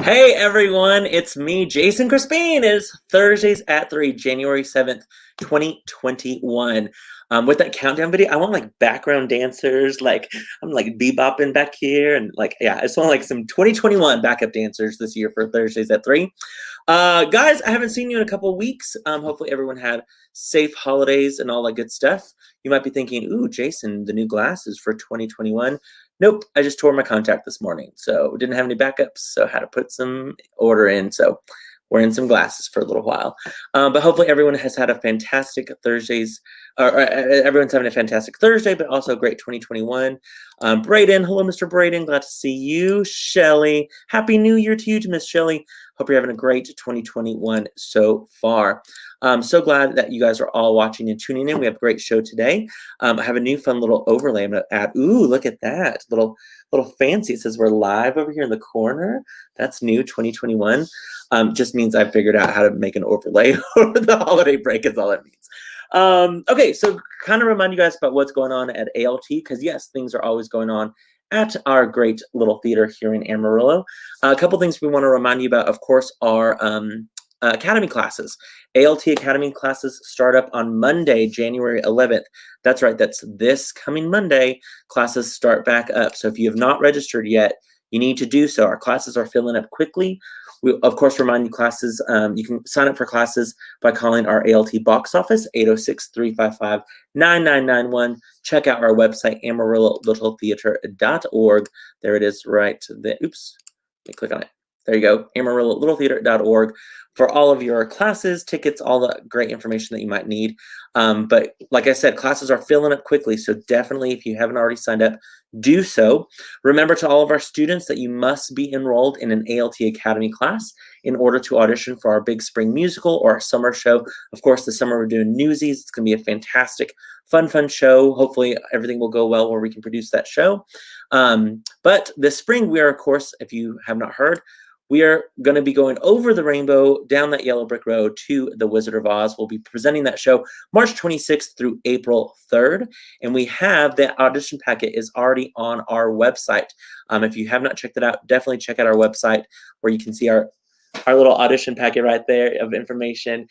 Hey everyone, it's me, Jason Crespin. It's Thursdays at 3, January 7th, 2021. With that countdown video, I want like background dancers, like I'm like bebopping back here, and like yeah, I just want like some 2021 backup dancers this year for Thursdays at 3. Guys, I haven't seen you in a couple of weeks. Hopefully everyone had safe holidays and all that good stuff. You might be thinking, ooh, Jason, the new glasses for 2021. Nope, I just tore my contact this morning, so didn't have any backups, so had to put some order in. So wearing some glasses for a little while. But hopefully everyone has had a fantastic Thursdays, or everyone's having a fantastic Thursday, but also a great 2021. Braden, hello, Mr. Braden, glad to see you. Shelly, happy New Year to you, to Miss Shelly. Hope you're having a great 2021 so far. I'm so glad that you guys are all watching and tuning in. We have a great show today. I have a new fun little overlay I'm going to add. Ooh, look at that. Little fancy. It says we're live over here in the corner. That's new 2021. Just means I figured out how to make an overlay over the holiday break is all it means. Okay, so kind of remind you guys about what's going on at ALT, because yes, things are always going on at our great little theater here in Amarillo. A couple things we want to remind you about, of course, are Academy classes. ALT Academy classes start up on Monday, January 11th. That's right, that's this coming Monday. Classes start back up. So if you have not registered yet, you need to do so. Our classes are filling up quickly. We, of course, remind you classes, you can sign up for classes by calling our ALT box office, 806-355-9991. Check out our website, AmarilloLittleTheater.org. There it is right there. Oops, let me click on it. There you go, AmarilloLittleTheater.org for all of your classes, tickets, all the great information that you might need. But like I said, classes are filling up quickly, so definitely if you haven't already signed up, do so. Remember to all of our students that you must be enrolled in an ALT Academy class in order to audition for our big spring musical or our summer show. Of course, this summer we're doing Newsies. It's going to be a fantastic, fun show. Hopefully everything will go well where we can produce that show. But this spring we are, of course, if you have not heard, we are going to be going over the rainbow, down that yellow brick road to the Wizard of Oz. We'll be presenting that show March 26th through April 3rd. And we have the audition packet is already on our website. If you have not checked it out, definitely check out our website where you can see our little audition packet right there of information.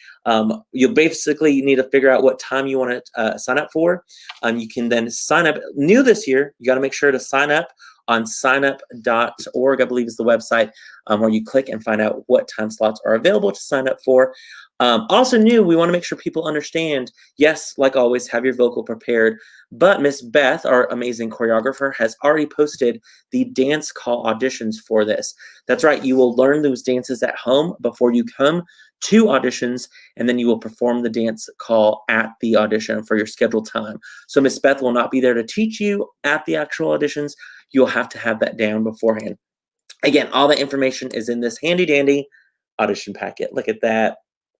You basically need to figure out what time you want to sign up for. You can then sign up. New this year, you got to make sure to sign up on signup.org, I believe is the website, where you click and find out what time slots are available to sign up for. Also new, we want to make sure people understand, yes, like always, have your vocal prepared, but Miss Beth, our amazing choreographer, has already posted the dance call auditions for this. That's right, you will learn those dances at home before you come to auditions, and then you will perform the dance call at the audition for your scheduled time. So Miss Beth will not be there to teach you at the actual auditions. You'll have to have that down beforehand. Again, all the information is in this handy dandy audition packet. Look at that.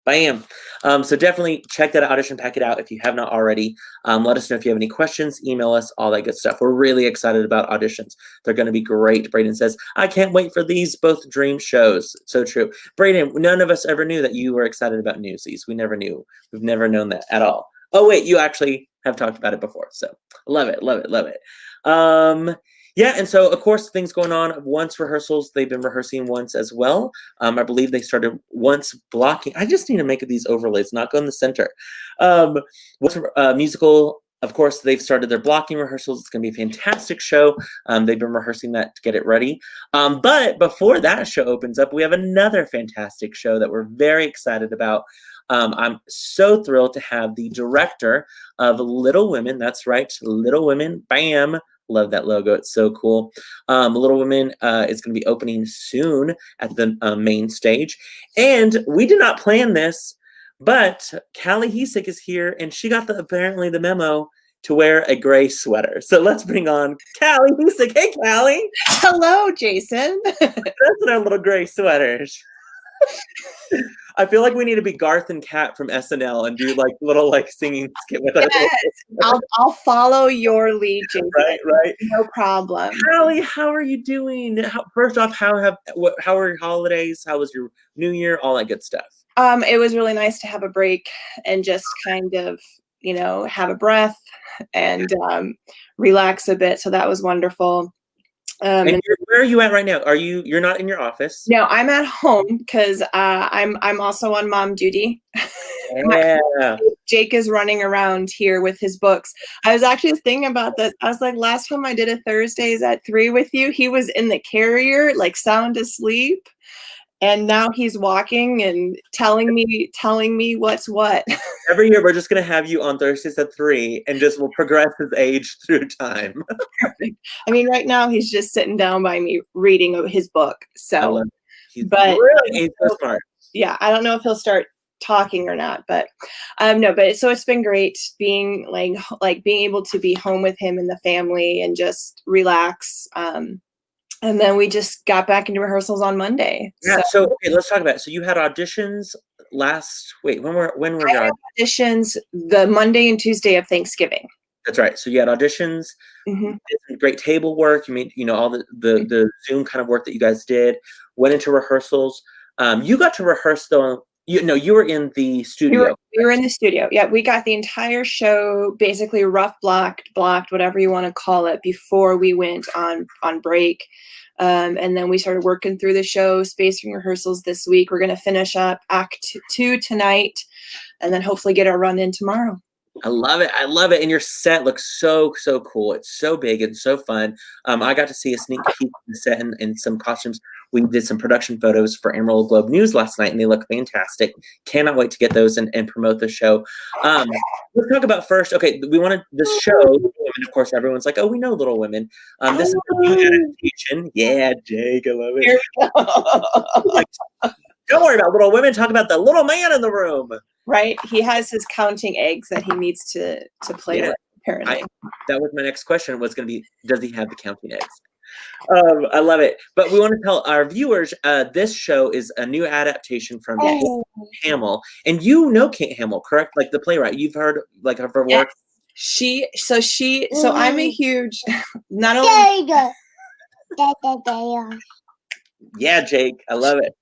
Bam. So definitely check that audition packet out if you have not already. Let us know if you have any questions, email us, all that good stuff. We're really excited about auditions. They're going to be great. Braden says, I can't wait for these both dream shows. So true. Braden, none of us ever knew that you were excited about Newsies. We never knew. We've never known that at all. Oh, wait, you actually have talked about it before. So love it, love it, love it. Yeah, and so, of course, things going on. Once rehearsals, they've been rehearsing once as well. I believe they started once blocking. I just need to make these overlays, not go in the center. Musical, of course, they've started their blocking rehearsals. It's going to be a fantastic show. They've been rehearsing that to get it ready. But before that show opens up, we have another fantastic show that we're very excited about. I'm so thrilled to have the director of Little Women. That's right, Little Women. Bam. Love that logo. It's so cool. Little Women is going to be opening soon at the main stage. And we did not plan this, but Callie Hiseck is here, and she got apparently the memo to wear a gray sweater. So let's bring on Callie Hiseck. Hey, Callie. Hello, Jason. That's in our little gray sweaters. I feel like we need to be Garth and Kat from SNL and do like little singing skit with us. Yes, I'll follow your lead, Jason. Right. No problem. Callie, how are you doing? First off, how are your holidays? How was your New Year? All that good stuff. It was really nice to have a break and just kind of, have a breath and relax a bit. So that was wonderful. And where are you at right now? You're not in your office? No, I'm at home because I'm also on mom duty. Yeah. Jake is running around here with his books. I was actually thinking about this. I was like, last time I did a Thursdays at 3 with you, he was in the carrier, like sound asleep. And now he's walking and telling me what's what. Every year we're just gonna have you on Thursdays at 3 and just will progress his age through time. Perfect. I mean, right now he's just sitting down by me reading his book. I So, love it. He's but brilliant. He's so smart. yeah, I don't know if he'll start talking or not, but no, but so it's been great being like being able to be home with him and the family and just relax. And then we just got back into rehearsals on Monday. Yeah. So okay, let's talk about it. So you had auditions when were your auditions? The Monday and Tuesday of Thanksgiving. That's right. So you had auditions, did some great table work. You made, all the Zoom kind of work that you guys did, went into rehearsals. You got to rehearse though. You were in the studio. We were in the studio. Yeah, we got the entire show basically rough blocked, whatever you want to call it, before we went on break. And then we started working through the show, spacing rehearsals this week. We're going to finish up Act 2 tonight, and then hopefully get our run in tomorrow. I love it. I love it. And your set looks so, so cool. It's so big and so fun. I got to see a sneak peek of the set and some costumes. We did some production photos for Emerald Globe News last night, and they look fantastic. Cannot wait to get those and promote the show. Let's talk about first. Okay, we wanted this show, Little Women. Of course, everyone's like, oh, we know Little Women. This is a new adaptation. Yeah, Jake, I love it. Don't worry about Little Women. Talk about the little man in the room. Right. He has his counting eggs that he needs to play with, apparently. That was my next question, was going to be, does he have the counting eggs? I love it. But we want to tell our viewers, this show is a new adaptation from Kate Hamill. And you know Kate Hamill, correct? Like the playwright. You've heard like of her work? Yes. So I'm a huge, not only. Yeah, Jake. I love it.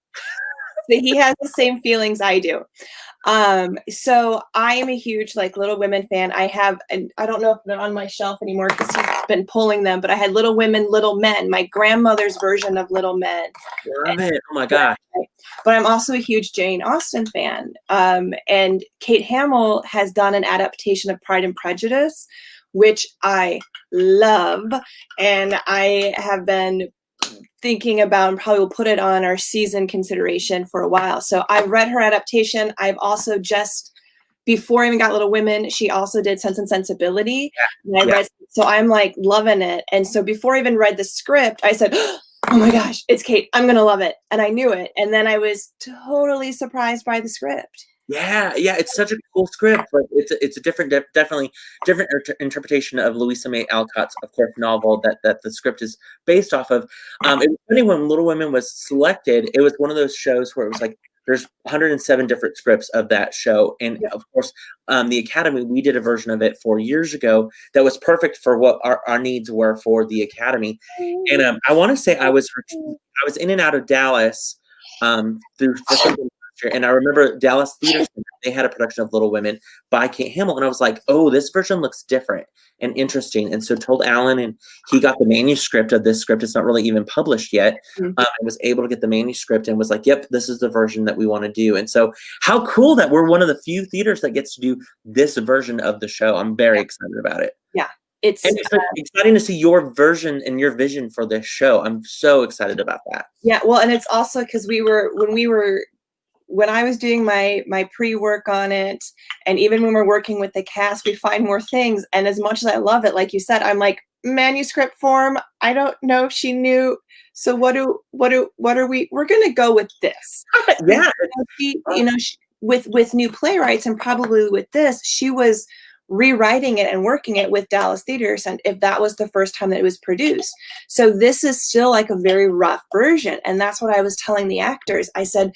So he has the same feelings I do. So I am a huge Little Women fan. I have, and I don't know if they're on my shelf anymore because he's been pulling them, but I had Little Women, Little Men, my grandmother's version of Little Men. Love it. Oh my gosh. But I'm also a huge Jane Austen fan. And Kate Hamill has done an adaptation of Pride and Prejudice, which I love. And I have been thinking about and probably will put it on our season consideration for a while. So I've read her adaptation. I've also before I even got Little Women, she also did Sense and Sensibility. Yeah. And so I'm loving it. And so before I even read the script, I said, oh my gosh, it's Kate. I'm going to love it. And I knew it. And then I was totally surprised by the script. Yeah, it's such a cool script, but it's a definitely different interpretation of Louisa May Alcott's, of course, novel that the script is based off of. It was funny when Little Women was selected. It was one of those shows where it was like there's 107 different scripts of that show, and of course, the Academy, we did a version of it 4 years ago that was perfect for what our needs were for the Academy. And I want to say I was in and out of Dallas for something. And I remember Dallas Theater Center, they had a production of Little Women by Kate Hamill. And I was like, oh, this version looks different and interesting. And so told Alan, and he got the manuscript of this script. It's not really even published yet. I was able to get the manuscript and was like, yep, this is the version that we want to do. And so how cool that we're one of the few theaters that gets to do this version of the show. I'm very excited about it. Yeah. It's exciting to see your version and your vision for this show. I'm so excited about that. Yeah. Well, and it's also because when I was doing my pre-work on it, and even when we're working with the cast, we find more things. And as much as I love it, like you said, I'm like, manuscript form, I don't know if she knew. So what are we? We're gonna go with this. Yeah. With new playwrights, and probably with this, she was rewriting it and working it with Dallas Theater Center if that was the first time that it was produced. So this is still like a very rough version. And that's what I was telling the actors. I said,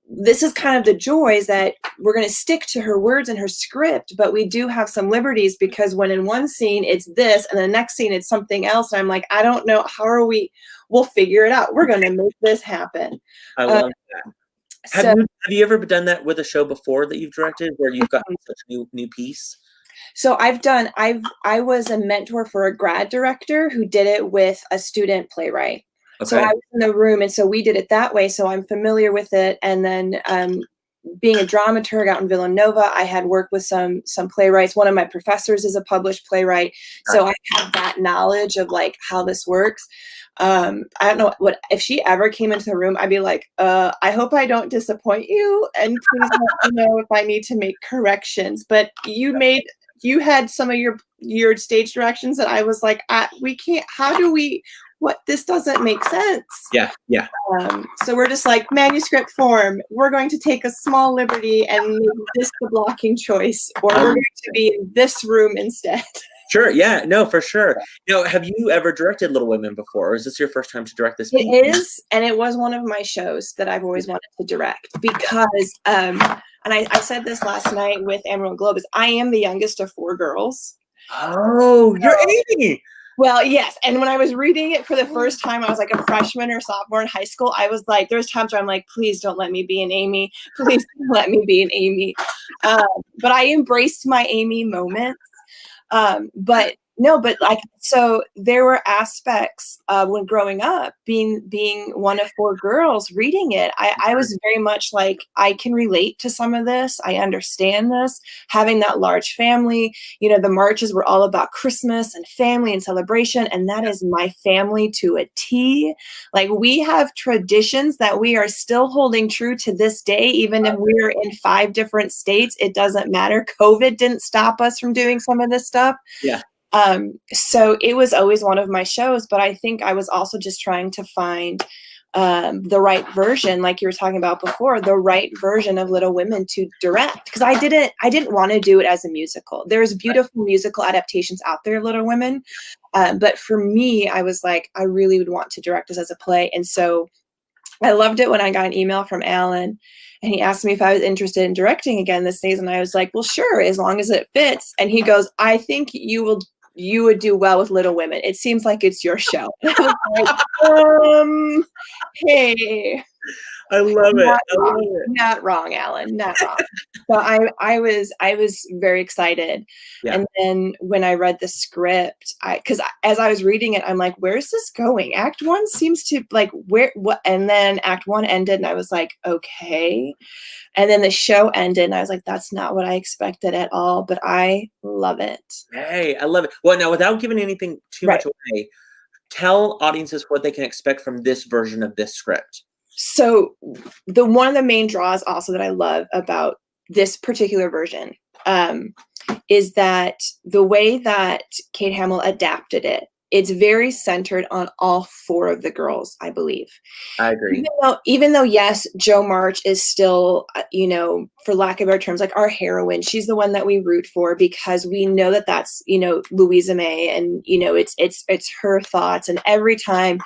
this is kind of the joys that we're going to stick to her words and her script, but we do have some liberties because when in one scene it's this and the next scene it's something else. And I'm like, I don't know. We'll figure it out. We're going to make this happen. I love that. Have you ever done that with a show before that you've directed where you've gotten such a new piece? So I was a mentor for a grad director who did it with a student playwright. So I Okay. was in the room, and so we did it that way. So I'm familiar with it. And then being a dramaturg out in Villanova, I had worked with some playwrights. One of my professors is a published playwright, so I have that knowledge of like how this works. I don't know what if she ever came into the room, I'd be like, I hope I don't disappoint you, and please let me know if I need to make corrections. But you had some of your stage directions that I was like, we can't. How do we? What, this doesn't make sense. Yeah. Yeah. So we're just like, manuscript form, we're going to take a small liberty and make this the blocking choice, or we're going to be in this room instead. Sure. Yeah. No, for sure. Now, have you ever directed Little Women before, or is this your first time to direct this piece? It is, and it was one of my shows that I've always wanted to direct because, and I said this last night with Emerald Globe, is I am the youngest of 4 girls. Oh, you're 80. Well, yes. And when I was reading it for the first time, I was like a freshman or sophomore in high school. I was like, there's times where I'm like, please don't let me be an Amy. Please don't let me be an Amy. But I embraced my Amy moments. But like, so there were aspects when growing up, being one of 4 girls reading it, I was very much like, I can relate to some of this. I understand this, having that large family, the marches were all about Christmas and family and celebration. And that is my family to a T. Like, we have traditions that we are still holding true to this day, even if we're in 5 different states, it doesn't matter. COVID didn't stop us from doing some of this stuff. Yeah. So it was always one of my shows, but I think I was also just trying to find the right version, like you were talking about before, the right version of Little Women to direct, because I didn't want to do it as a musical. There's beautiful musical adaptations out there of Little Women, but for me, I was like, I really would want to direct this as a play. And so I loved it when I got an email from Alan and he asked me if I was interested in directing again this season. I was like, well, sure, as long as it fits. And he goes, I think you would do well with Little Women. It seems like it's your show. And I was like, hey. I love it. I love it. Not wrong, Alan. Not wrong. So I was very excited. Yeah. And then when I read the script, because as I was reading it, I'm like, where's this going? Act 1 seems to like what? And then Act 1 ended, and I was like, okay. And then the show ended, and I was like, that's not what I expected at all. But I love it. Hey, I love it. Well, now, without giving anything too much away, tell audiences what they can expect from this version of this script. So one of the main draws also that I love about this particular version is that the way that Kate Hamill adapted it, it's very centered on all 4 of the girls, I believe. I agree. Even though, yes, Jo March is still, for lack of better terms, like our heroine. She's the one that we root for because we know that that's, Louisa May, and, it's her thoughts. And every time,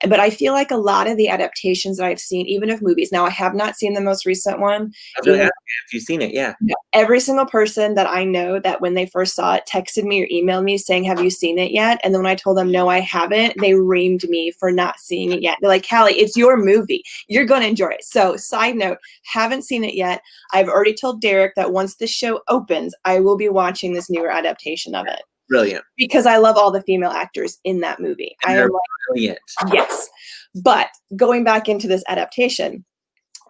but I feel like a lot of the adaptations that I've seen, even of movies, now I have not seen the most recent one. I was going to ask you if you've seen it, yeah. Every single person that I know that when they first saw it texted me or emailed me saying, have you seen it yet? And then when I told them, no, I haven't, they reamed me for not seeing it yet. They're like, Callie, it's your movie. You're going to enjoy it. So side note, haven't seen it yet. I've already told Derek that once the show opens, I will be watching this newer adaptation of it. Brilliant. Because I love all the female actors in that movie. And they're brilliant. Yes. But going back into this adaptation,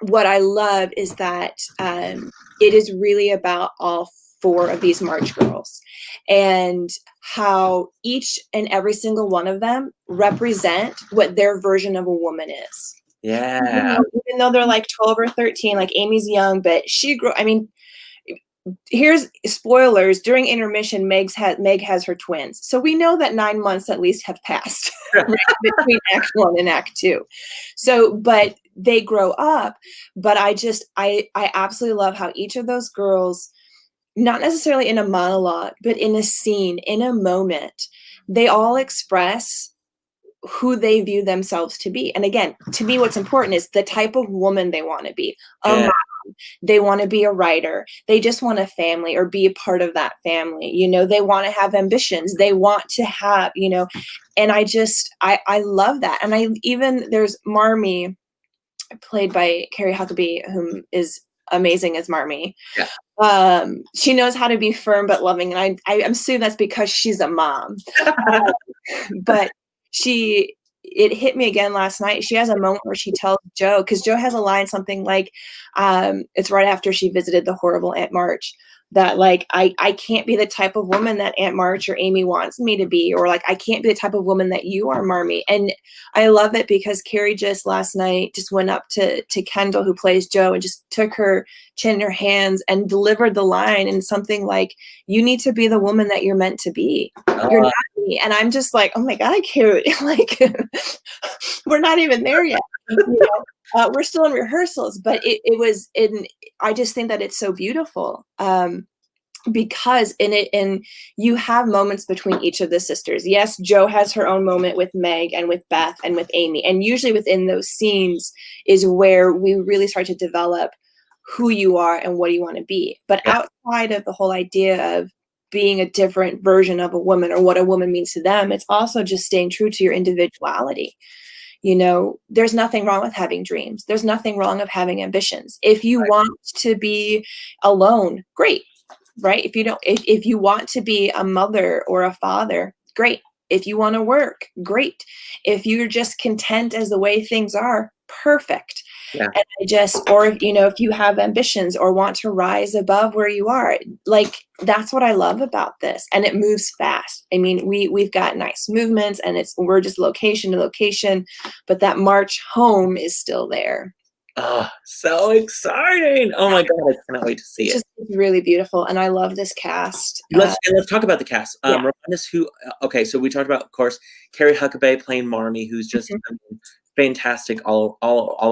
what I love is that it is really about all 4 of these March girls and how each and every single one of them represent what their version of a woman is. Yeah. Even though they're like 12 or 13, like Amy's young, but she grew, here's spoilers. During intermission, Meg has her twins. So we know that 9 months at least have passed between Act 1 and Act 2. So, but they grow up. But I absolutely love how each of those girls, not necessarily in a monologue, but in a scene, in a moment, they all express who they view themselves to be. And again, to me, what's important is the type of woman they want to be. Mom, they want to be a writer. They just want a family or be a part of that family. They want to have ambitions. They want to have, and I love that. And there's Marmee, played by Carrie Huckabee, whom is amazing as Marmee. Yeah. She knows how to be firm but loving, and I assume that's because she's a mom. But it hit me again last night. She has a moment where she tells Joe, because Joe has a line, something like, it's right after she visited the horrible Aunt March, that like, I can't be the type of woman that Aunt March or Amy wants me to be, or like, I can't be the type of woman that you are, Marmee. And I love it because Carrie just last night just went up to Kendall, who plays Joe, and just took her chin in her hands and delivered the line in something like, you need to be the woman that you're meant to be. You're not me. And I'm just like, oh my God, Carrie, like, we're not even there yet. You know? We're still in rehearsals, but I just think that it's so beautiful. Because you have moments between each of the sisters. Yes, Joe has her own moment with Meg and with Beth and with Amy. And usually within those scenes is where we really start to develop who you are and what you want to be. But outside of the whole idea of being a different version of a woman or what a woman means to them, it's also just staying true to your individuality. You know, there's nothing wrong with having dreams. There's nothing wrong with having ambitions. If you want to be alone, great. Right? If you want to be a mother or a father, great. If you want to work, great. If you're just content as the way things are, perfect. Yeah. And or if you have ambitions or want to rise above where you are, like, that's what I love about this. And it moves fast. I mean, we've got nice movements, and we're just location to location, but that march home is still there. Oh, so exciting. Oh my God, I cannot wait to see it. It's really beautiful, and I love this cast. Let's talk about the cast. Remind us who, okay, so we talked about, of course, Carrie Huckabee playing Marmee, who's just fantastic all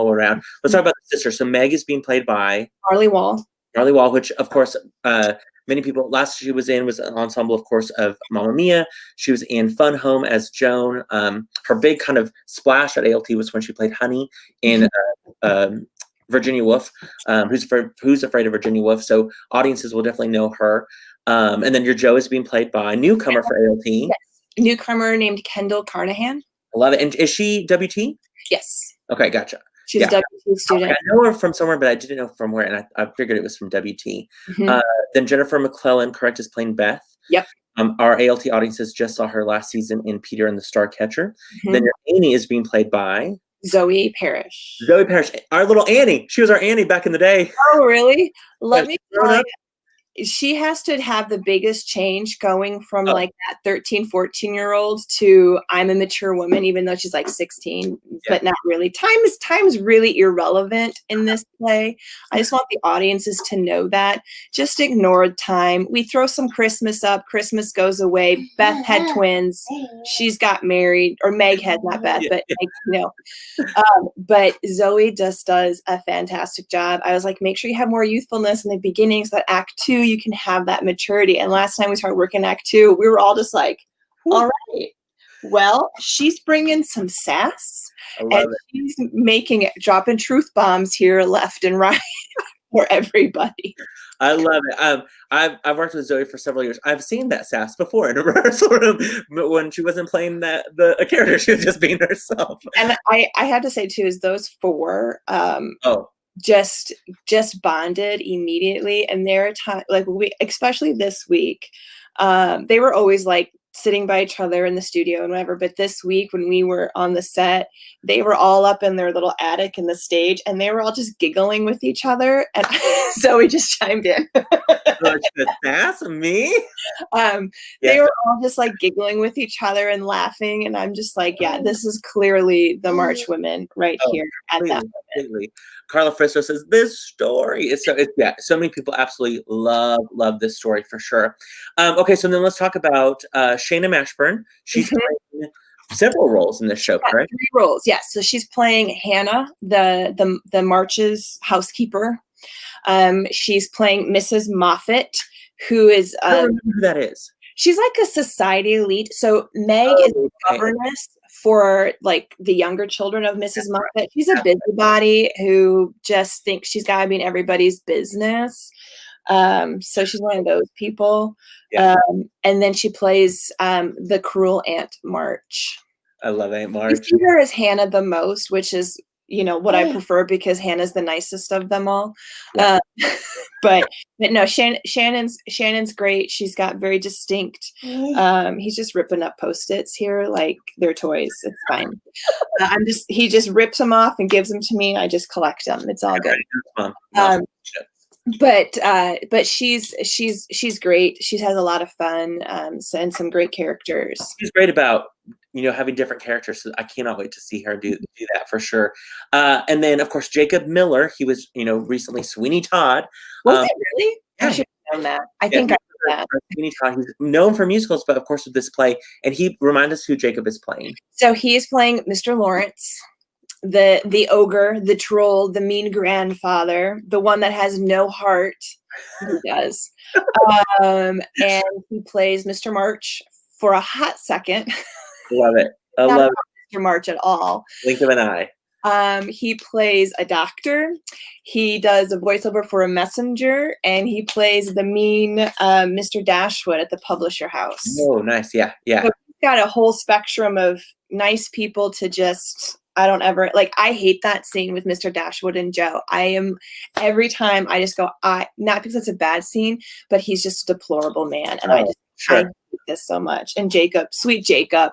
around. Let's talk about the sister. So Meg is being played by Marley Wall. Marley Wall, which, of course, many people, last she was an ensemble, of course, of Mamma Mia. She was in Fun Home as Joan. Her big kind of splash at ALT was when she played Honey in Virginia Woolf, Who's Afraid of Virginia Woolf. So audiences will definitely know her. And then your Joe is being played by a newcomer for ALT. Yes. Newcomer named Kendall Carnahan. I love it. And is she WT? Yes. Okay, gotcha. She's a WT student. Okay, I know her from somewhere, but I didn't know from where, and I figured it was from WT. Then Jennifer McClellan, correct, is playing Beth. Yep. Our ALT audiences just saw her last season in Peter and the Starcatcher. Then your Annie is being played by Zoe Parrish. Zoe Parrish, our little Annie. She was our Annie back in the day. Oh, really? Let me tell you. She has to have the biggest change going from like that 13, 14-year-old to I'm a mature woman, even though she's like 16, but not really. Time is really irrelevant in this play. I just want the audiences to know that. Just ignore time. We throw some Christmas up. Christmas goes away. Beth had twins. She's got married, or Meg had, not Beth, but but Zoe just does a fantastic job. I was like, make sure you have more youthfulness in the beginning, so that Act 2 you can have that maturity. And last time we started working Act 2, we were all just like, all right, well, she's bringing some sass, and she's dropping truth bombs here left and right for everybody. I love it. I've worked with Zoe for several years. I've seen that sass before in a rehearsal room, but when she wasn't playing a character, she was just being herself. And I had to say too, is those four just bonded immediately. And there are times, like, especially this week, they were always like sitting by each other in the studio and whatever, but this week when we were on the set, they were all up in their little attic in the stage, and they were all just giggling with each other, and Zoe just chimed in. That's me. They were all just like giggling with each other and laughing, and I'm just like, yeah, this is clearly the March women right here at that moment. Carla Fristo says this story is so many people absolutely love this story for sure. Okay, so then let's talk about Shayna Mashburn. She's playing several roles in this show, correct? 3 roles, yes. So she's playing Hannah, the March's housekeeper. She's playing Mrs. Moffat, who is I don't remember who that is. She's like a society elite. So Meg is a governess for like the younger children of Mrs. Moffat. She's a busybody who just thinks she's got to be in everybody's business. So she's one of those people. And then she plays the cruel Aunt March. I love Aunt March. You see her as Hannah the most, which is, what I prefer because Hannah's the nicest of them all. Yeah. But no, Shannon's great. She's got very distinct. He's just ripping up Post-its here like they're toys. It's fine. He just rips them off and gives them to me. I just collect them. It's all good. But she's great. She has a lot of fun, and some great characters. She's great about having different characters. So I cannot wait to see her do that for sure. And then of course Jacob Miller. He was recently Sweeney Todd. Was it really? Yeah. I should have known that. I think I know that. Sweeney Todd. He's known for musicals, but of course with this play. And he remind us who Jacob is playing. So he is playing Mr. Lawrence. The ogre, the troll, the mean grandfather, the one that has no heart. He does. And he plays Mr. March for a hot second. Love it. I love Mr. March at all. Blink of an eye. He plays a doctor. He does a voiceover for a messenger, and he plays the mean Mr. Dashwood at the publisher house. Oh, nice. Yeah. So he's got a whole spectrum of nice people to just. I don't ever I hate that scene with Mr. Dashwood and Joe. Every time I just go, not because it's a bad scene, but he's just a deplorable man. And I hate this so much. And Jacob, sweet Jacob.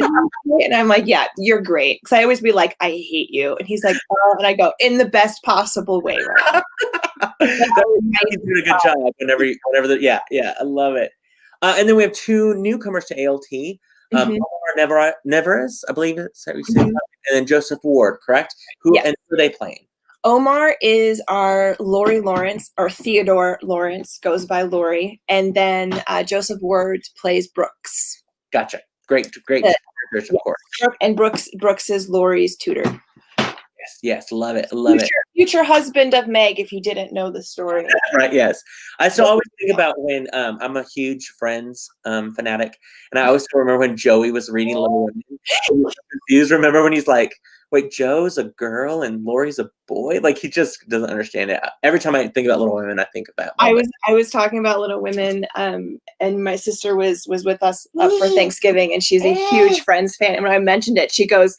And I'm like, yeah, you're great. Because I always be like, I hate you. And he's like, oh, and I go, in the best possible way. Right? He's doing a good job whenever I love it. And then we have two newcomers to ALT. Omar Neveres, I believe it's how we say it, and then Joseph Ward, correct? Who are they playing? Omar is our Lori Lawrence, or Theodore Lawrence, goes by Lori, and then Joseph Ward plays Brooks. Gotcha. Great characters, of course. And Brooks is Lori's tutor. Yes, love it, it. Future husband of Meg, if you didn't know the story. Right, yes. I still always think about when I'm a huge Friends fanatic, and I always remember when Joey was reading Little Women. He was confused. Remember when he's like, wait, Joe's a girl and Lori's a boy? Like, he just doesn't understand it. Every time I think about Little Women, I think of that moment. I was talking about Little Women, and my sister was with us for Thanksgiving, and she's a huge Friends fan. And when I mentioned it, she goes,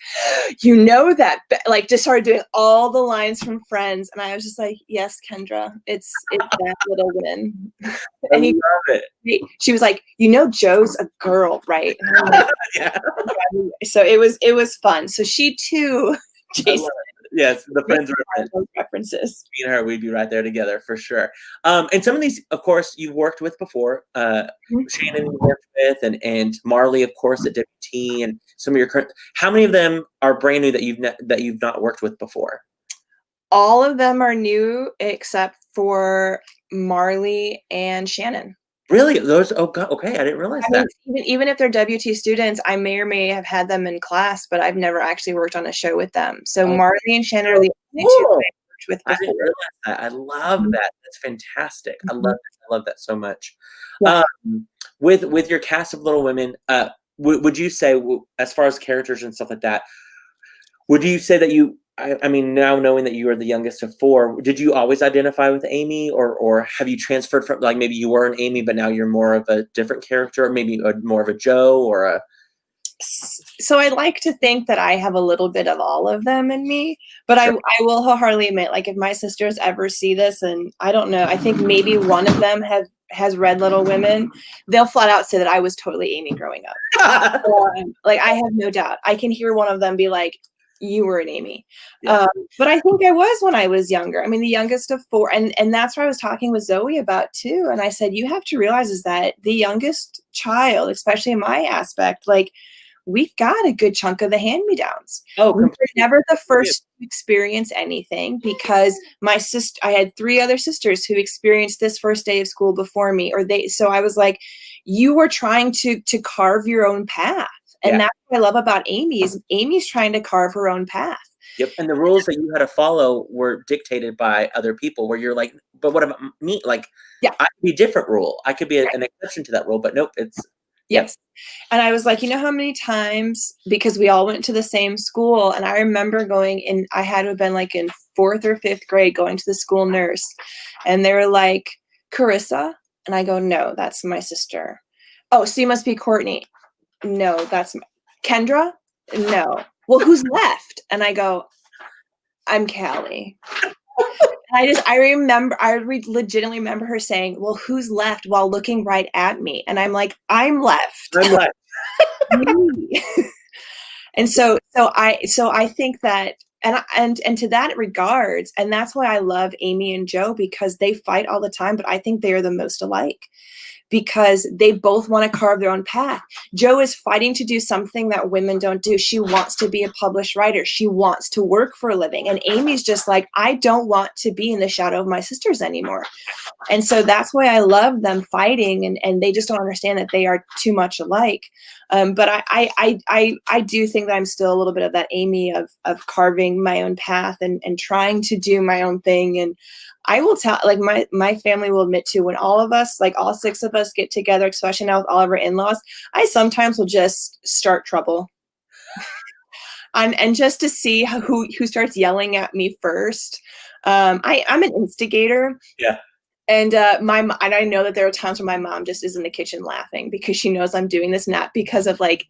that, just started doing all the lines from Friends. And I was just like, yes, Kendra, it's that Little Women. And I love it. She was like, Joe's a girl, right? Yeah. So it was fun. So she too, Jason. Yes, the Friends references. Me and her, we'd be right there together for sure. And some of these, of course, you've worked with before. Shannon you worked with, and Marley, of course, at WT, and some of your current. How many of them are brand new that you've not worked with before? All of them are new except for Marley and Shannon. Really? Those? Oh, God. Okay, I didn't realize that. Even if they're WT students, I may or may have had them in class, but I've never actually worked on a show with them. So Marley and Shannon are the only two I worked with before. I didn't realize that. I love that. That's fantastic. I love that so much. Yeah. With your cast of Little Women, would you say, as far as characters and stuff like that, would you say that you? I mean, now knowing that you are the youngest of four, did you always identify with Amy, or have you transferred from, like, maybe you were an Amy, but now you're more of a different character, or maybe more of a Joe or a? So I like to think that I have a little bit of all of them in me, but sure. I will wholeheartedly admit, like, if my sisters ever see this, and I don't know, I think maybe one of them has read Little Women, they'll flat out say that I was totally Amy growing up. Like, I have no doubt. I can hear one of them be like, you were an Amy. Yeah. But I think I was when I was younger. I mean, the youngest of four. And that's what I was talking with Zoe about too. And I said, you have to realize is that the youngest child, especially in my aspect, like, we got a good chunk of the hand-me-downs. Oh, we were never the first to experience anything because I had three other sisters who experienced this first day of school before me, so I was like, you were trying to carve your own path. And that's what I love about Amy is Amy's trying to carve her own path. Yep. And the rules that you had to follow were dictated by other people where you're like, but what about me? Like, I could be a different rule. I could be an exception to that rule, but nope, it's. Yes. And I was like, you know how many times, because we all went to the same school, and I remember going in, I had to have been like in 4th or 5th grade going to the school nurse, and they were like, Carissa? And I go, no, that's my sister. Oh, so you must be Courtney. No, that's Kendra? No. Well, who's left? And I go, I'm Callie. I legitimately remember her saying, well, who's left, while looking right at me. And I'm like, I'm left. I'm like, Me. And so I think that, and to that regards, and that's why I love Amy and Joe, because they fight all the time, but I think they are the most alike, because they both want to carve their own path. Joe is fighting to do something that women don't do. She wants to be a published writer. She wants to work for a living. And Amy's just like, I don't want to be in the shadow of my sisters anymore. And so that's why I love them fighting, and they just don't understand that they are too much alike. But I do think that I'm still a little bit of that Amy of carving my own path and trying to do my own thing. And I will tell, like, my family will admit to, when all of us, like all 6 of us, get together, especially now with all of our in-laws, I sometimes will just start trouble. And just to see who starts yelling at me first. I'm an instigator. yeah. And I know that there are times when my mom just is in the kitchen laughing, because she knows I'm doing this not because of like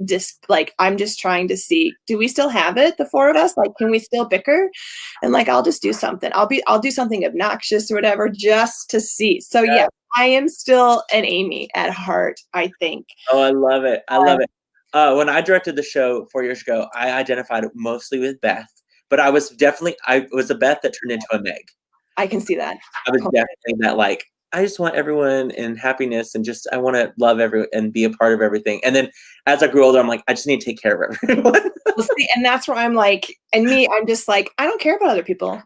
I'm just trying to see, do we still have it, the 4 of us? Like, can we still bicker? And like, I'll just do something. I'll do something obnoxious or whatever, just to see. So yeah, I am still an Amy at heart, I think. Oh, I love it. I love it. When I directed the show 4 years ago, I identified mostly with Beth, but I was a Beth that turned into a Meg. I can see that. I was definitely that, like, I just want everyone in happiness, and just, I want to love everyone and be a part of everything. And then as I grew older, I'm like, I just need to take care of everyone. Well, see, and that's where I'm like, I'm just like, I don't care about other people.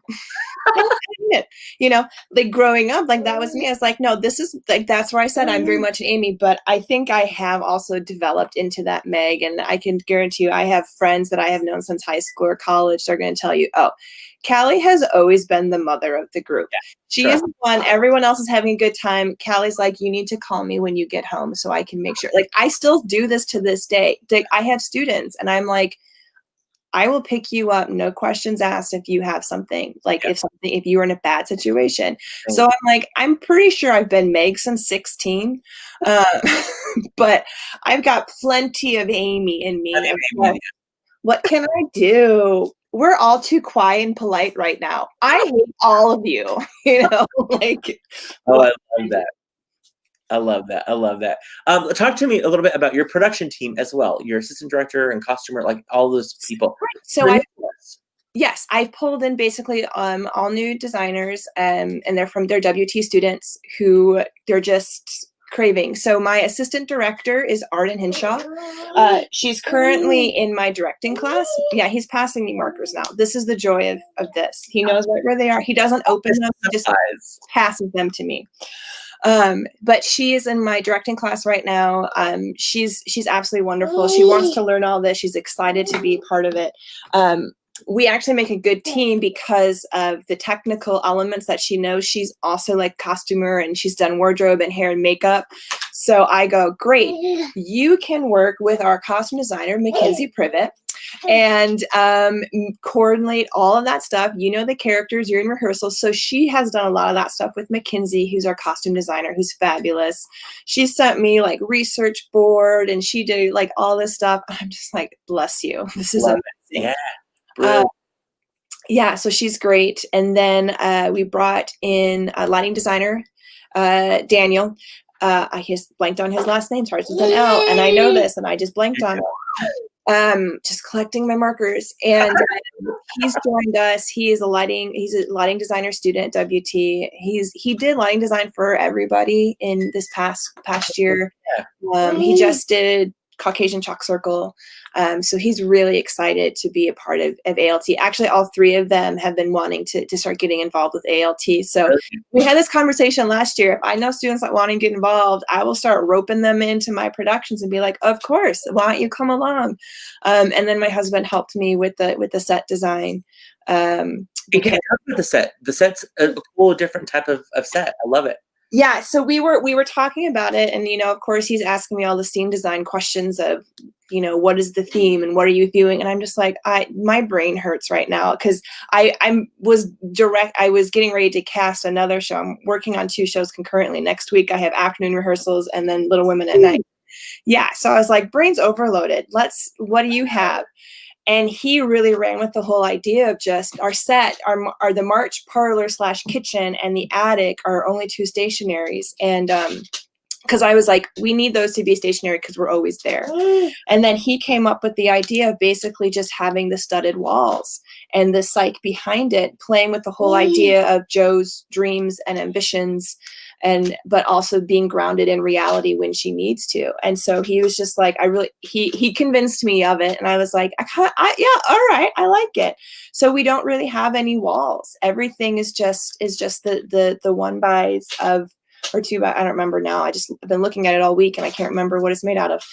You know, like growing up, like that was me. I was like, no, this is like, that's where I said I'm very much an Amy, but I think I have also developed into that Meg. And I can guarantee you, I have friends that I have known since high school or college. They're going to tell you, oh, Callie has always been the mother of the group. Yeah, she is the one. Everyone else is having a good time. Callie's like, you need to call me when you get home so I can make sure. Like, I still do this to this day. Like, I have students, and I'm like, I will pick you up, no questions asked, if you have something, like if you're in a bad situation. So I'm like, I'm pretty sure I've been Meg since 16, but I've got plenty of Amy in me. What can I do? We're all too quiet and polite right now. I hate all of you, you know, like. Oh, I love that. I love that. I love that. Talk to me a little bit about your production team as well. Your assistant director and costumer, like all those people. Right. So I've pulled in basically all new designers, and they're WT students who they're just craving. So my assistant director is Arden Hinshaw. She's currently in my directing class. Yeah, he's passing me markers now. This is the joy of this. He knows right where they are. He doesn't open them, he just passes them to me. But she is in my directing class right now. She's absolutely wonderful. She wants to learn all this. She's excited to be part of it. We actually make a good team because of the technical elements that she knows. She's also like costumer, and she's done wardrobe and hair and makeup. So I go, great, you can work with our costume designer, Mackenzie Privet, and coordinate all of that stuff. You know the characters, you're in rehearsal. So she has done a lot of that stuff with Mackenzie, who's our costume designer, who's fabulous. She sent me like research board, and she did like all this stuff. I'm just like, bless you. This is amazing. Yeah. Yeah, so she's great. And then we brought in a lighting designer, Daniel. I just blanked on his last name, starts with an L, and I know this, and I just blanked on it. Just collecting my markers, and he's joined us. He's a lighting designer student at WT. He did lighting design for everybody in this past year. He just did Caucasian Chalk Circle. So he's really excited to be a part of ALT. Actually, all 3 of them have been wanting to start getting involved with ALT. So we had this conversation last year. If I know students that want to get involved, I will start roping them into my productions and be like, of course, why don't you come along? And then my husband helped me with the set design. Because the set. The set's a cool, different type of set. I love it. Yeah, so we were talking about it, and of course he's asking me all the scene design questions of, what is the theme and what are you viewing? And I'm just like, my brain hurts right now, because I was getting ready to cast another show. I'm working on 2 shows concurrently. Next week I have afternoon rehearsals and then Little Women at night. Yeah, so I was like, brain's overloaded. What do you have? And he really ran with the whole idea of just our set, our the March parlor / kitchen and the attic are only 2 stationaries. And because I was like, we need those to be stationary because we're always there. And then he came up with the idea of basically just having the studded walls and the psych behind it, playing with the whole idea of Joe's dreams and ambitions, but also being grounded in reality when she needs to. And so he was just like, he convinced me of it. And I was like, yeah, all right, I like it. So we don't really have any walls. Everything is just the 1x of, or 2x, I don't remember now. I've been looking at it all week and I can't remember what it's made out of.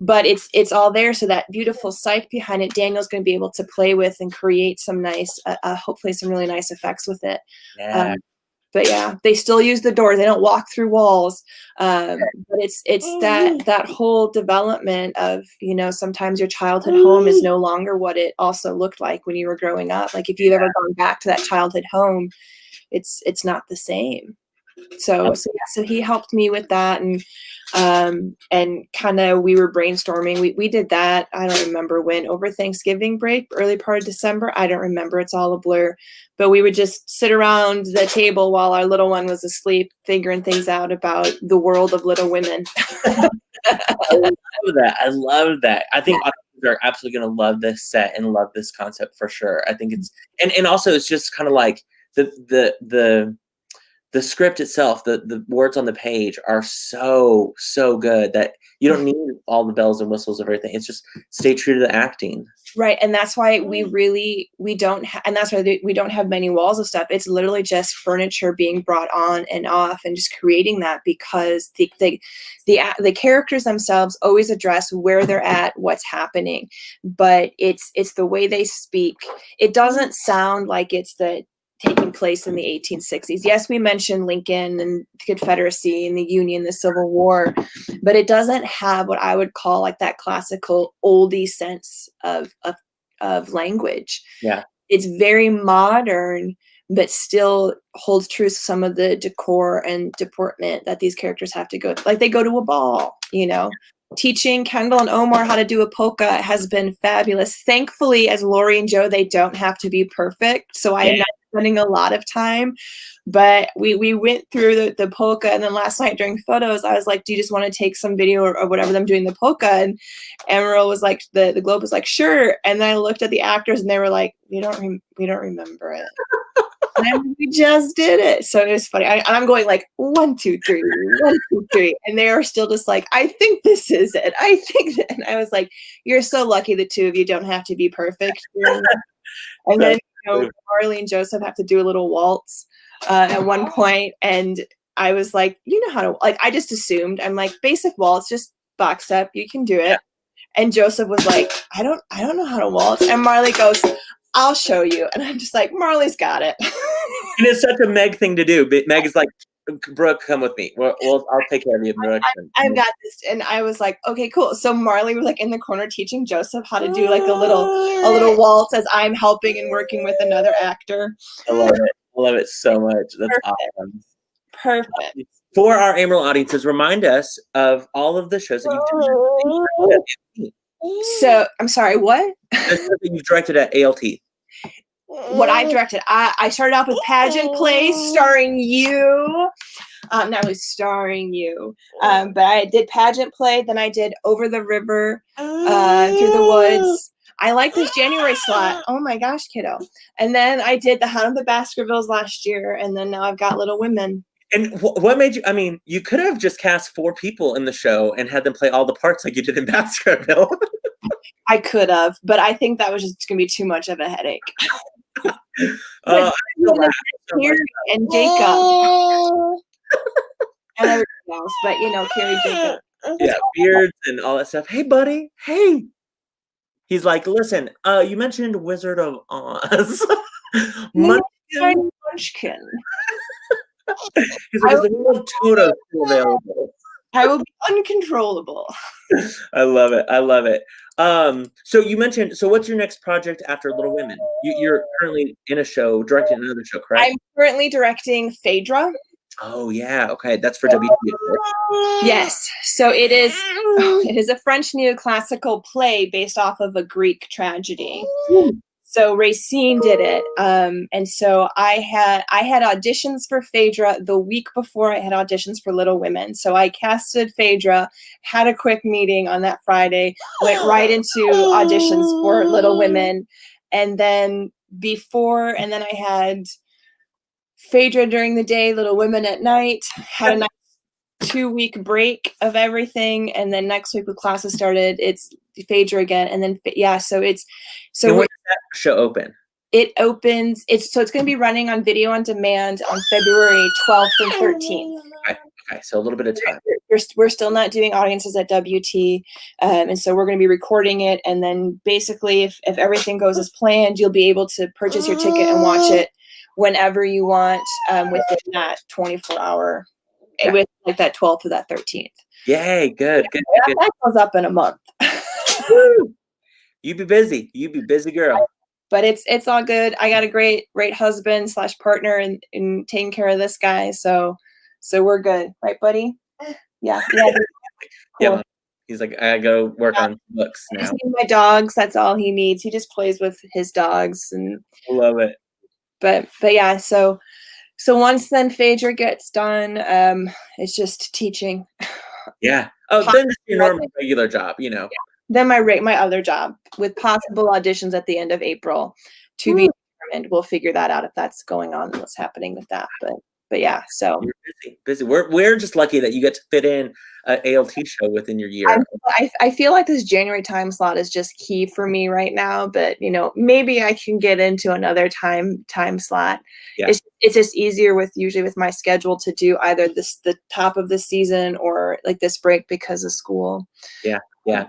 But it's all there. So that beautiful psych behind it, Daniel's going to be able to play with and create some nice, hopefully some really nice effects with it. Yeah. But yeah, they still use the doors. They don't walk through walls. But it's that whole development of, sometimes your childhood home is no longer what it also looked like when you were growing up. Like if you've ever gone back to that childhood home, it's not the same. So he helped me with that, and kind of we were brainstorming. We did that. I don't remember when, over Thanksgiving break, early part of December. I don't remember. It's all a blur. But we would just sit around the table while our little one was asleep, figuring things out about the world of Little Women. I love that. I love that. I think they're absolutely going to love this set and love this concept for sure. I think it's and also it's just kind of like the script itself, the words on the page are so good that you don't need all the bells and whistles of everything. It's just stay true to the acting. Right. And that's why we don't have many walls of stuff. It's literally just furniture being brought on and off and just creating that, because the characters themselves always address where they're at, what's happening, but it's the way they speak. It doesn't sound like it's taking place in the 1860s. Yes, we mentioned Lincoln and the Confederacy and the Union, the Civil War, but it doesn't have what I would call like that classical oldie sense of language. Yeah. It's very modern, but still holds true to some of the decor and deportment that these characters have to go through. Like they go to a ball, Teaching Kendall and Omar how to do a polka has been fabulous. Thankfully, as Lori and Joe, they don't have to be perfect. So I am not spending a lot of time, but we went through the polka, and then last night during photos, I was like, do you just want to take some video or whatever them doing the polka? And Emerald was like, the Globe was like, sure. And then I looked at the actors and they were like, we don't remember it. And we just did it. So it was funny. I'm going like 1, 2, 3, 1, 2, 3. And they are still just like, I think this is it. I think that. And I was like, you're so lucky the two of you don't have to be perfect. And then Marley and Joseph have to do a little waltz at one point. And I was like, how to, like, I just assumed, I'm like, basic waltz, just box step, you can do it. And Joseph was like, I don't know how to waltz. And Marley goes, I'll show you. And I'm just like, Marley's got it. And it's such a Meg thing to do. But Meg is like, Brooke, come with me. I'll take care of you, Brooke. I've got this. And I was like, okay, cool. So Marley was like in the corner teaching Joseph how to do like a little waltz as I'm helping and working with another actor. I love it. I love it so much. That's awesome. Perfect. For our Emerald audiences, remind us of all of the shows that you've done. So I'm sorry, what? The shows that you've directed at ALT. What I directed, I started off with pageant plays starring you. Not really starring you, but I did pageant play. Then I did Over the River, Through the Woods. I like this January slot. Oh my gosh, kiddo. And then I did The Hunt of the Baskervilles last year. And then now I've got Little Women. And what made you, you could have just cast 4 people in the show and had them play all the parts like you did in Baskerville. I could have, but I think that was just going to be too much of a headache. And Jacob and everything else, but Carrie, Jacob. Yeah, beards and all that stuff. Hey, buddy. Hey. He's like, listen, you mentioned Wizard of Oz. Munchkin. He's like, is the world Toto still available? I will be uncontrollable. I love it. I love it. So you mentioned, so what's your next project after Little Women? You're currently in a show, directing another show, correct? I'm currently directing Phaedra. Oh yeah, okay. That's for WT. Yes. So it is. It is a French neoclassical play based off of a Greek tragedy. So Racine did it, and so I had auditions for Phaedra the week before I had auditions for Little Women. So I casted Phaedra, had a quick meeting on that Friday, went right into auditions for Little Women, and then I had Phaedra during the day, Little Women at night. Had a nice 2-week break of everything, and then next week when classes started, it's Phaedra again, and then so it's so. And when does that show open? It opens. It's going to be running on video on demand on February 12th and 13th. Okay, so a little bit of time. We're still not doing audiences at WT, and so we're going to be recording it. And then basically, if everything goes as planned, you'll be able to purchase your ticket and watch it whenever you want within that 24-hour, with like that 12th to that 13th. Yay! Good. That goes up in a month. You be busy. You be busy, girl. But it's all good. I got a great husband / partner in taking care of this guy. So we're good, right, buddy? Yeah. Cool. Yeah. He's like, I go work on books now. My dogs. That's all he needs. He just plays with his dogs, and love it. But yeah. So once then Phaedra gets done, it's just teaching. Yeah. Oh, then just your normal regular job, you know. Yeah. Then my other job with possible auditions at the end of April to be determined. We'll figure that out if that's going on and what's happening with that. But yeah, so you're busy. We're just lucky that you get to fit in an ALT show within your year. I feel like this January time slot is just key for me right now. But maybe I can get into another time slot. Yeah. It's just easier usually with my schedule to do either the top of the season or like this break because of school. Yeah. I'm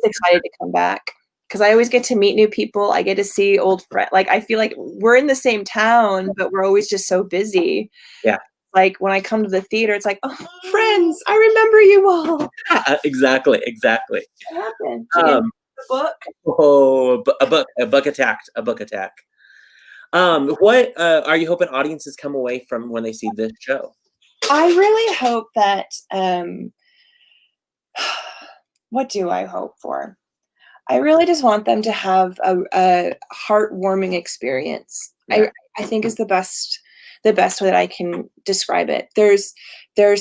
excited to come back because I always get to meet new people. I get to see old friends. Like I feel like we're in the same town, but we're always just so busy. Yeah. Like when I come to the theater, it's like, oh, friends, I remember you all. Exactly. What happened? The book? Oh, a book attack. What are you hoping audiences come away from when they see this show? I really hope that. What do I hope for? I really just want them to have a heartwarming experience. Yeah. I think is the best way that I can describe it. There's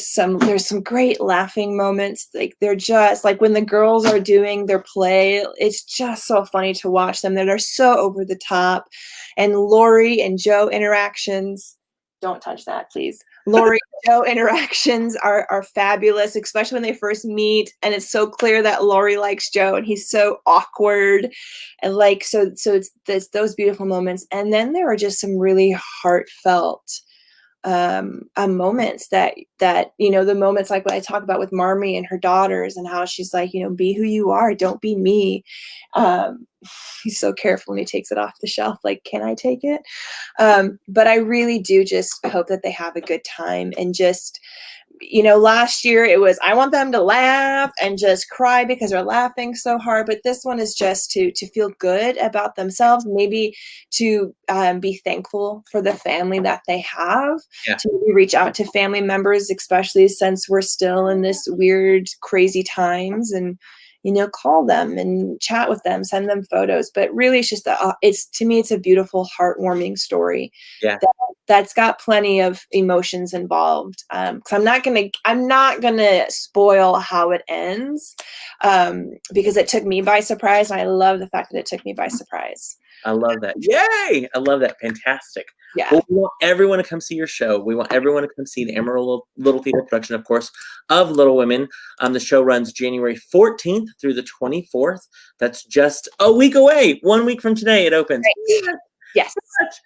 some great laughing moments. Like they're just like when the girls are doing their play, it's just so funny to watch them. They're so over the top. And Lori and Joe interactions. Don't touch that, please. Lori and Joe interactions are fabulous, especially when they first meet, and it's so clear that Lori likes Joe, and he's so awkward, and so it's those beautiful moments. And then there are just some really heartfelt moments that the moments like what I talk about with Marmee and her daughters and how she's like, be who you are, don't be me. He's so careful when he takes it off the shelf, like, can I take it? But I really do just hope that they have a good time. And just last year it was I want them to laugh and just cry because they're laughing so hard, but this one is just to feel good about themselves, maybe to be thankful for the family that they have. Yeah. To maybe reach out to family members, especially since we're still in this weird crazy times, and call them and chat with them, send them photos. But really it's just to me it's a beautiful, heartwarming story. Yeah. That's got plenty of emotions involved. Because I'm not gonna spoil how it ends, because it took me by surprise, and I love the fact that it took me by surprise. I love that. Yay! I love that. Fantastic. Yeah. Well, we want everyone to come see your show. We want everyone to come see the Amarillo Little Theater production, of course, of Little Women. The show runs January 14th through the 24th. That's just a week away. 1 week from today it opens. Right. Yes,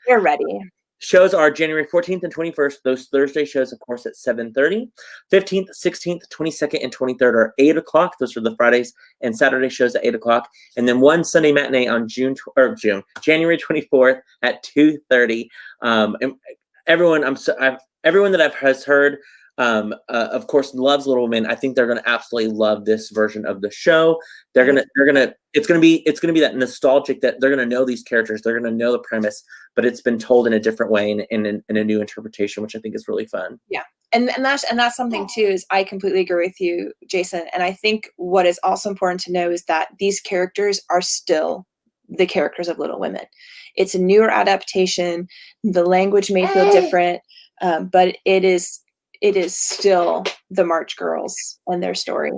we're ready. Shows are January 14th and 21st. Those Thursday shows, of course, at 7:30. 15th, 16th, 22nd, and 23rd are 8 o'clock. Those are the Fridays and Saturday shows at 8 o'clock. And then one Sunday matinee on January 24th at 2:30. And everyone that has heard, of course, loves Little Women. I think they're going to absolutely love this version of the show. It's going to be that nostalgic, that they're going to know these characters. They're going to know the premise, but it's been told in a different way and in a new interpretation, which I think is really fun. Yeah. And that's something too, is I completely agree with you, Jason. And I think what is also important to know is that these characters are still the characters of Little Women. It's a newer adaptation. The language may feel different, but it is still the March Girls and their story.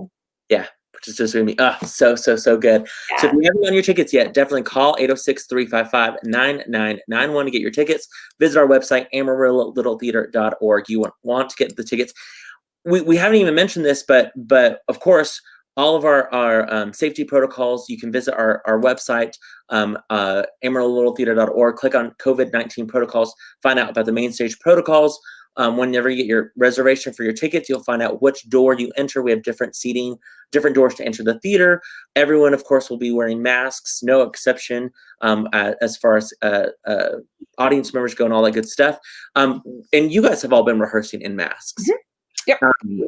Yeah, which is just going to be so good. Yeah. So if you haven't gotten your tickets yet, definitely call 806-355-9991 to get your tickets. Visit our website, amarillo.littletheater.org. You want to get the tickets. We haven't even mentioned this, but of course, all of our safety protocols, you can visit our website, amarillo.littletheater.org, click on COVID-19 protocols, find out about the main stage protocols. Whenever you get your reservation for your tickets, you'll find out which door you enter. We have different seating, different doors to enter the theater. Everyone, of course, will be wearing masks, no exception, as far as audience members go and all that good stuff. And you guys have all been rehearsing in masks. Mm-hmm. Yep.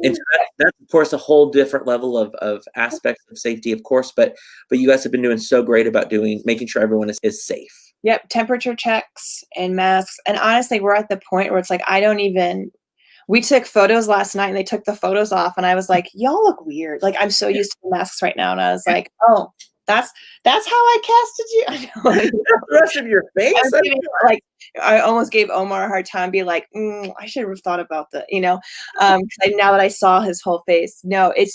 And so that's of course a whole different level of aspects of safety, of course, but you guys have been doing so great about making sure everyone is safe. Yep, temperature checks and masks. And honestly, we're at the point where it's like, we took photos last night and they took the photos off and I was like, y'all look weird. Like, I'm so used to the masks right now. And I was like, oh, that's how I casted you. I know. The rest of your face. I almost gave Omar a hard time, be like, I should have thought about that, now that I saw his whole face. No, it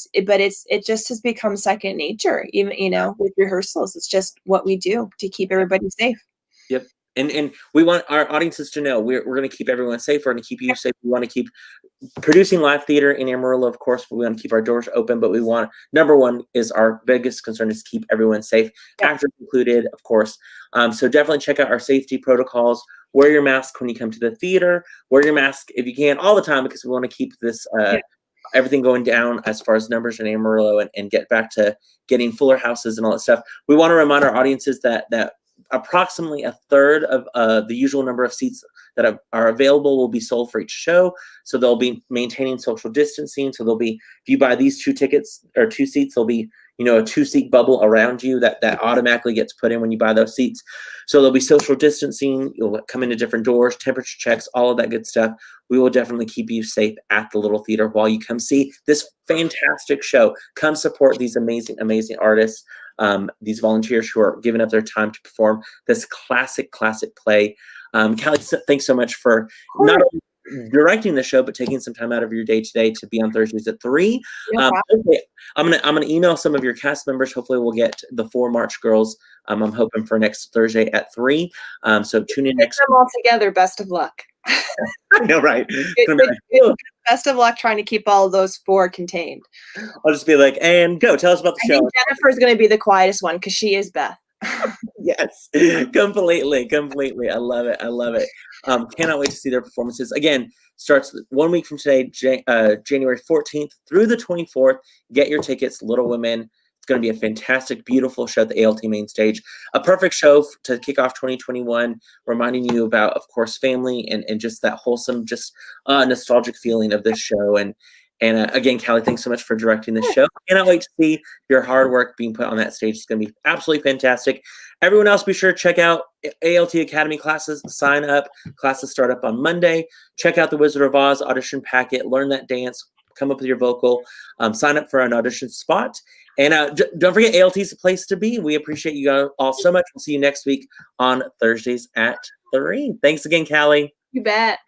just has become second nature, even, with rehearsals. It's just what we do to keep everybody safe. Yep. And we want our audiences to know we're going to keep everyone safe. We're going to keep you safe. We want to keep producing live theater in Amarillo, of course, but we want to keep our doors open. But we want, number one is our biggest concern is keep everyone safe, actors included, of course. So definitely check out our safety protocols. Wear your mask when you come to the theater. Wear your mask if you can all the time, because we want to keep this everything going down as far as numbers in Amarillo and get back to getting fuller houses and all that stuff. We want to remind our audiences that approximately a third of the usual number of seats that are available will be sold for each show. So they'll be maintaining social distancing. So there'll be, if you buy these 2 tickets or 2 seats, there'll be, a 2-seat bubble around you that automatically gets put in when you buy those seats. So there'll be social distancing. You'll come into different doors, temperature checks, all of that good stuff. We will definitely keep you safe at the Little Theater while you come see this fantastic show. Come support these amazing, amazing artists. These volunteers who are giving up their time to perform this classic Play. Callie, thanks so much for not only directing the show, but taking some time out of your day today to be on Thursdays at 3. Okay, I'm gonna email some of your cast members. Hopefully we'll get the 4 March Girls. I'm hoping for next Thursday at 3. So tune in next. Them all together. Best of luck. I know, right? Best of luck trying to keep all of those 4 contained. I'll just be like, and go. Tell us about the show. I think Jennifer's going to be the quietest one because she is Beth. Yes, completely. I love it. Cannot wait to see their performances. Again, starts 1 week from today, January 14th through the 24th. Get your tickets, Little Women. It's going to be a fantastic, beautiful show at the ALT main stage. A perfect show to kick off 2021, reminding you about, of course, family and just that wholesome, just nostalgic feeling of this show. And again, Callie, thanks so much for directing this show. Cannot wait to see your hard work being put on that stage. It's going to be absolutely fantastic. Everyone else, be sure to check out ALT Academy classes. Sign up. Classes start up on Monday. Check out the Wizard of Oz audition packet. Learn that dance. Come up with your vocal. Sign up for an audition spot. And don't forget, ALT is the place to be. We appreciate you all so much. We'll see you next week on Thursdays at 3. Thanks again, Callie. You bet.